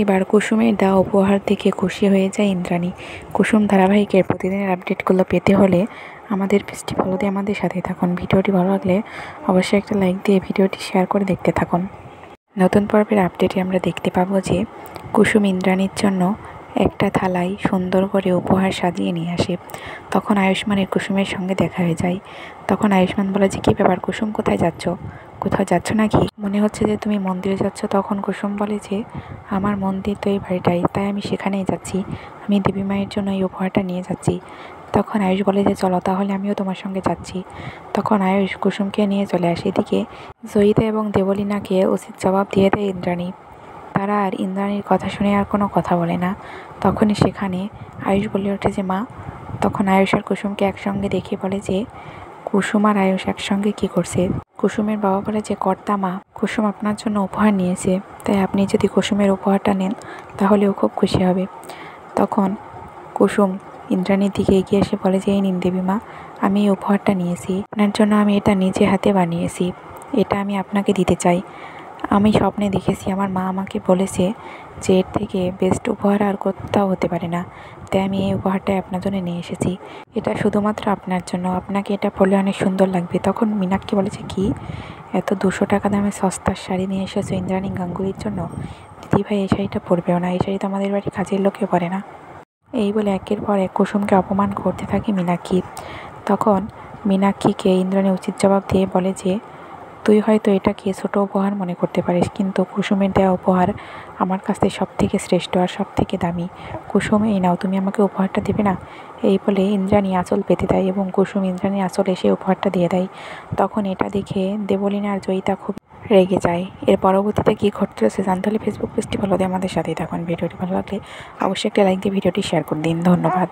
এবার কুসুমের দেওয়া উপহার দেখে খুশি হয়ে যায় ইন্দ্রাণী। কুসুম ধারাবাহিকের প্রতিদিনের আপডেটগুলো পেতে হলে আমাদের পেজটি ফলো দিয়ে আমাদের সাথে থাকুন। ভিডিওটি ভালো লাগলে অবশ্যই একটা লাইক দিয়ে ভিডিওটি শেয়ার করে দেখতে থাকুন। নতুন পর্বের আপডেটে আমরা দেখতে পাবো যে কুসুম ইন্দ্রাণীর জন্য একটা থালায় সুন্দর করে উপহার সাজিয়ে নিয়ে আসে। তখন আয়ুষ্মানের কুসুমের সঙ্গে দেখা হয়ে যায়। তখন আয়ুষ্মান বলে যে, কী ব্যাপার কুসুম, কোথায় যাচ্ছ? কোথাও যাচ্ছ নাকি? মনে হচ্ছে যে তুমি মন্দিরে যাচ্ছ। তখন কুসুম বলে যে, আমার মন্দির তো এই বাড়িটাই, তাই আমি সেখানেই যাচ্ছি। আমি দেবী মায়ের জন্য এই উপহারটা নিয়ে যাচ্ছি। তখন আয়ুষ বলে যে, চলো তাহলে আমিও তোমার সঙ্গে যাচ্ছি। তখন আয়ুষ কুসুমকে নিয়ে চলে আসে। এদিকে জয়িতা এবং দেবলীনাকে উচিত জবাব দিয়ে দেয় ইন্দ্রাণী। তারা আর ইন্দ্রাণীর কথা শুনে আর কোনো কথা বলে না। তখনই সেখানে আয়ুষ বলে ওঠে যে, মা। তখন আয়ুষ আর কুসুমকে একসঙ্গে দেখে বলে যে, কুসুম আর আয়ুষ একসঙ্গে কি করছে? কুসুমের বাবা বলে যে, কর্তা মা, কুসুম আপনার জন্য উপহার নিয়েছে, তাই আপনি যদি কুসুমের উপহারটা নেন তাহলে ও খুব খুশি হবে। তখন কুসুম ইন্দ্রাণীর দিকে এগিয়ে এসে বলে যে, এই নিন দেবী মা, আমি এই উপহারটা নিয়েছি আপনার জন্য। আমি এটা নিজে হাতে বানিয়েছি। এটা আমি আপনাকে দিতে চাই। আমি স্বপ্নে দেখেছি, আমার মা আমাকে বলেছে যে এর থেকে বেস্ট উপহার আর কোথাও হতে পারে না। তাই আমি এই উপহারটাই আপনার জন্য নিয়ে এসেছি। এটা শুধুমাত্র আপনার জন্য, আপনাকে এটা পরলে অনেক সুন্দর লাগবে। তখন মীনাক্ষী বলেছে, কি এত 200 টাকা দামে সস্তার শাড়ি নিয়ে এসেছো ইন্দ্রাণী গাঙ্গুলির জন্য? দিদিভাই এই শাড়িটা পরবেও না, এই শাড়ি তো আমাদের বাড়ি কাজের লোকে পরে না। এই বলে একের পর এক কুসুমকে অপমান করতে থাকে মীনাক্ষী। তখন মীনাক্ষীকে ইন্দ্রাণী উচিত জবাব দিয়ে বলে যে, তুই হয়তো এটাকে ছোটো উপহার মনে করতে পারিস, কিন্তু কুসুমের দেওয়া উপহার আমার কাছে সব থেকে শ্রেষ্ঠ আর সব থেকে দামি। কুসুম, এই নাও, তুমি আমাকে উপহারটা দেবে না? এই বলে ইন্দ্রাণী আঁচল পেতে দেয় এবং কুসুম ইন্দ্রাণীর আঁচল এসে উপহারটা দিয়ে দেয়। তখন এটা দেখে দেবলীনা আর জয়িতা খুব রেগে যায়। এর পরবর্তীতে কী ঘটতেছে জানতে হলে ফেসবুক পেজটি ফলো দিয়ে আমাদের সাথেই থাকুন। ভিডিওটি ভালো লাগলে অবশ্যই একটা লাইক দিয়ে ভিডিওটি শেয়ার করে দিন। ধন্যবাদ।